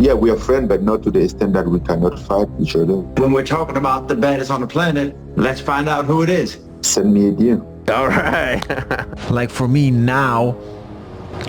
Yeah, we are friends, but not to the extent that we cannot fight each other. When we're talking about the baddest on the planet, let's find out who it is. Send me a DM. All right. Like for me now,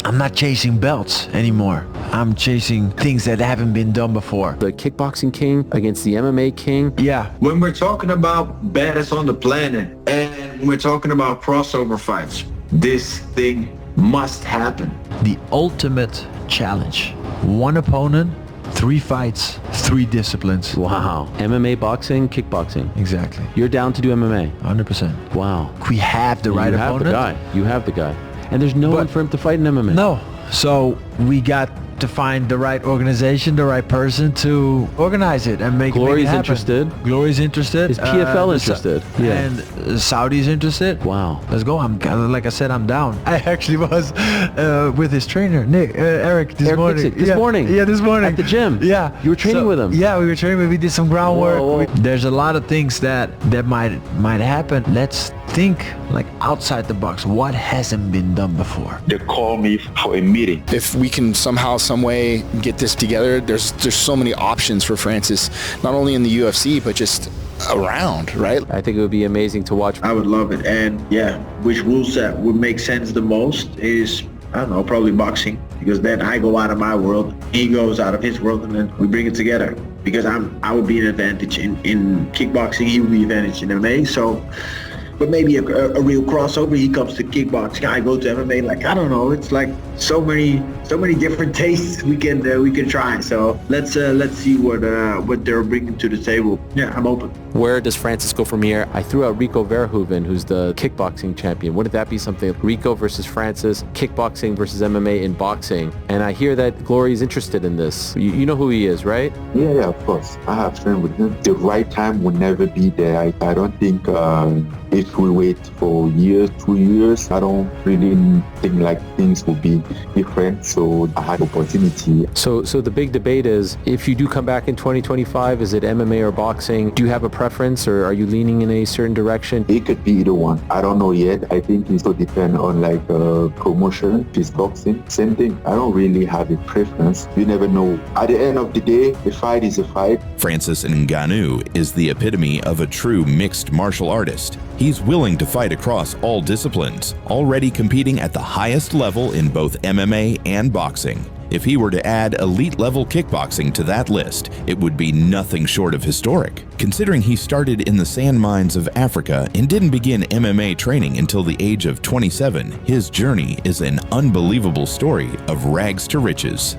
I'm not chasing belts anymore. I'm chasing things that haven't been done before. The kickboxing king against the MMA king. Yeah. When we're talking about baddest on the planet and when we're talking about crossover fights, this thing must happen. The ultimate challenge. One opponent, 3 fights, 3 disciplines. Wow. MMA, boxing, kickboxing. Exactly. You're down to do MMA. 100%. Wow. We have the right opponent. You have the guy. And there's no one for him to fight in MMA. No. So we got to find the right organization, the right person to organize it and make Glory's it happen. interested. Glory's interested. Is PFL interested? Yeah. And Saudi's interested. Wow. Let's go. Like I said, I'm down. I actually was with his trainer, Eric, this morning. This morning? Yeah, this morning. At the gym? Yeah. You were training with him? Yeah, we were training. We did some groundwork. Whoa. There's a lot of things that might happen. Let's think like outside the box. What hasn't been done before? They call me for a meeting. If we can somehow, some way get this together, there's so many options for Francis, not only in the UFC, but just around, right? I think it would be amazing to watch. I would love it. And yeah, which rule set would make sense the most is, I don't know, probably boxing. Because then I go out of my world, he goes out of his world, and then we bring it together. Because I would be an advantage in kickboxing, he would be an advantage in MMA. So, but maybe a real crossover. He comes to kickboxing, I go to MMA. Like, I don't know. It's like so many different tastes we can try. So let's see what they're bringing to the table. Yeah, I'm open. Where does Francis go from here? I threw out Rico Verhoeven, who's the kickboxing champion. Wouldn't that be something? Rico versus Francis, kickboxing versus MMA in boxing. And I hear that Glory's interested in this. You know who he is, right? Yeah, of course. I have friends with him. The right time will never be there. I don't think if we wait for years, 2 years, I don't really think like things will be different. So I had opportunity. So the big debate is, if you do come back in 2025, is it MMA or boxing? Do you have a preference, or are you leaning in a certain direction? It could be either one. I don't know yet. I think it will depend on like promotion. If it's boxing, same thing. I don't really have a preference. You never know. At the end of the day, a fight is a fight. Francis Ngannou is the epitome of a true mixed martial artist. He's willing to fight across all disciplines, already competing at the highest level in both MMA and boxing. If he were to add elite-level kickboxing to that list, it would be nothing short of historic. Considering he started in the sand mines of Africa and didn't begin MMA training until the age of 27, his journey is an unbelievable story of rags to riches.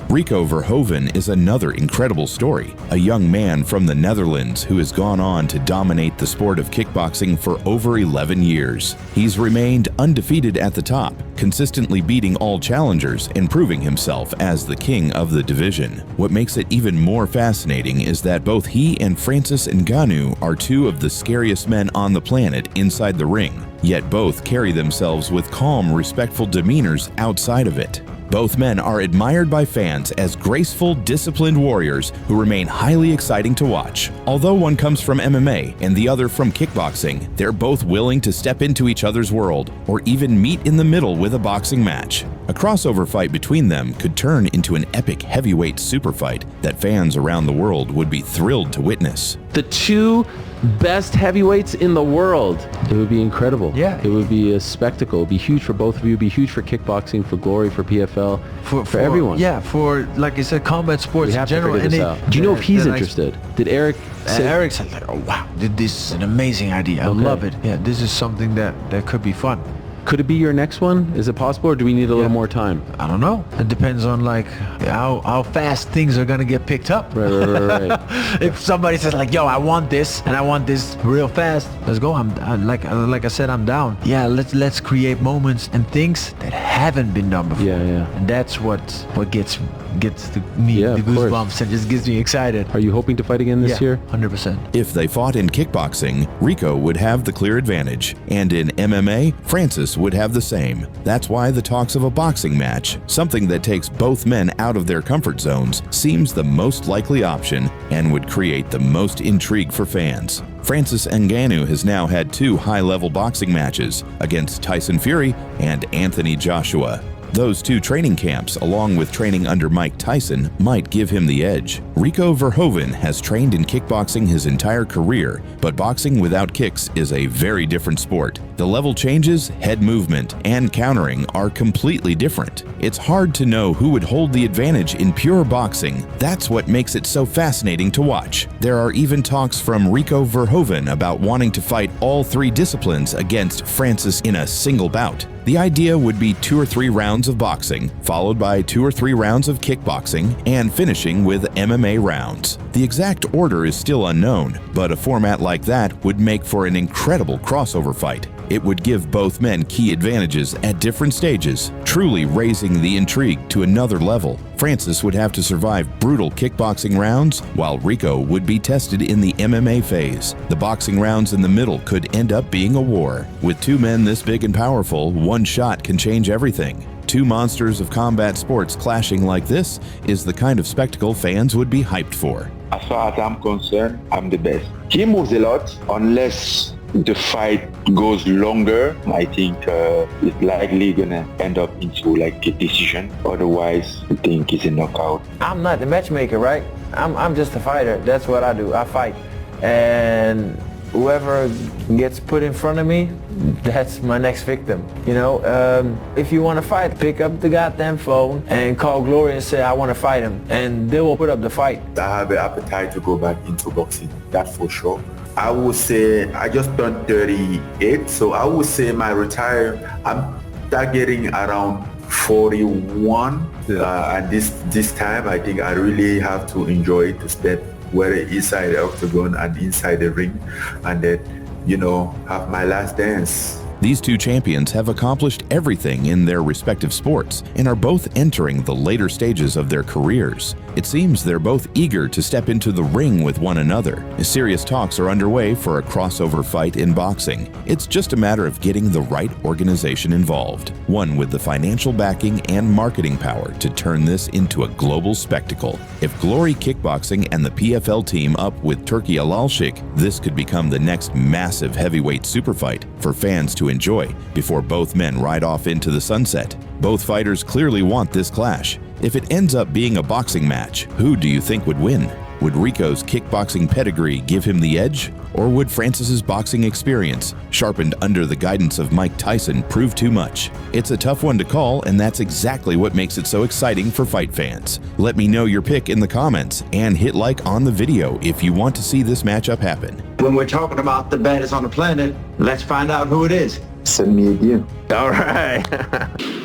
Rico Verhoeven is another incredible story, a young man from the Netherlands who has gone on to dominate the sport of kickboxing for over 11 years. He's remained undefeated at the top, consistently beating all challengers and proving himself as the king of the division. What makes it even more fascinating is that both he and Francis Ngannou are 2 of the scariest men on the planet inside the ring, yet both carry themselves with calm, respectful demeanors outside of it. Both men are admired by fans as graceful, disciplined warriors who remain highly exciting to watch. Although one comes from MMA and the other from kickboxing, they're both willing to step into each other's world or even meet in the middle with a boxing match. A crossover fight between them could turn into an epic heavyweight super fight that fans around the world would be thrilled to witness. The 2 best heavyweights in the world. It would be incredible. Yeah. It would be a spectacle. It would be huge for both of you. It would be huge for kickboxing, for Glory, for PFL, for everyone. Yeah, for, like I said, combat sports We in have to general. figure this out. Do you know if he's interested? Did Eric say... Eric said, like, oh wow, this is an amazing idea. I love it. Yeah, this is something that could be fun. Could it be your next one? Is it possible, or do we need a little more time? I don't know. It depends on like how fast things are gonna get picked up. Right. If somebody says like, yo, I want this and I want this real fast, let's go. I'm like I said, I'm down. Yeah, let's create moments and things that haven't been done before. Yeah. And that's what gets me the goosebumps and just gets me excited. Are you hoping to fight again this year? 100%. If they fought in kickboxing, Rico would have the clear advantage, and in MMA, Francis would have the same. That's why the talks of a boxing match, something that takes both men out of their comfort zones, seems the most likely option and would create the most intrigue for fans. Francis Ngannou has now had 2 high-level boxing matches against Tyson Fury and Anthony Joshua. Those two training camps, along with training under Mike Tyson, might give him the edge. Rico Verhoeven has trained in kickboxing his entire career, but boxing without kicks is a very different sport. The level changes, head movement, and countering are completely different. It's hard to know who would hold the advantage in pure boxing. That's what makes it so fascinating to watch. There are even talks from Rico Verhoeven about wanting to fight all three disciplines against Francis in a single bout. The idea would be 2 or 3 rounds of boxing, followed by 2 or 3 rounds of kickboxing, and finishing with MMA rounds. The exact order is still unknown, but a format like that would make for an incredible crossover fight. It would give both men key advantages at different stages, truly raising the intrigue to another level. Francis would have to survive brutal kickboxing rounds, while Rico would be tested in the MMA phase. The boxing rounds in the middle could end up being a war. With two men this big and powerful, one shot can change everything. Two monsters of combat sports clashing like this is the kind of spectacle fans would be hyped for. As far as I'm concerned, I'm the best. He moves a lot. Unless the fight goes longer, I think it's likely gonna end up into like a decision. Otherwise, I think it's a knockout. I'm not the matchmaker, right? I'm just a fighter. That's what I do. I fight. And whoever gets put in front of me, that's my next victim. You know, if you want to fight, pick up the goddamn phone and call Glory and say, I want to fight him. And they will put up the fight. I have an appetite to go back into boxing, that's for sure. I would say I just turned 38, so I would say my retire, I'm targeting around 41. And this time, I think I really have to enjoy to step whether inside the octagon and inside the ring, and then, you know, have my last dance. These two champions have accomplished everything in their respective sports and are both entering the later stages of their careers. It seems they're both eager to step into the ring with one another. Serious talks are underway for a crossover fight in boxing. It's just a matter of getting the right organization involved, one with the financial backing and marketing power to turn this into a global spectacle. If Glory Kickboxing and the PFL team up with Turki Alalshik, this could become the next massive heavyweight super fight for fans to enjoy before both men ride off into the sunset. Both fighters clearly want this clash. If it ends up being a boxing match, who do you think would win? Would Rico's kickboxing pedigree give him the edge? Or would Francis's boxing experience, sharpened under the guidance of Mike Tyson, prove too much? It's a tough one to call, and that's exactly what makes it so exciting for fight fans. Let me know your pick in the comments, and hit like on the video if you want to see this matchup happen. When we're talking about the baddest on the planet, let's find out who it is. Send me a DM. All right.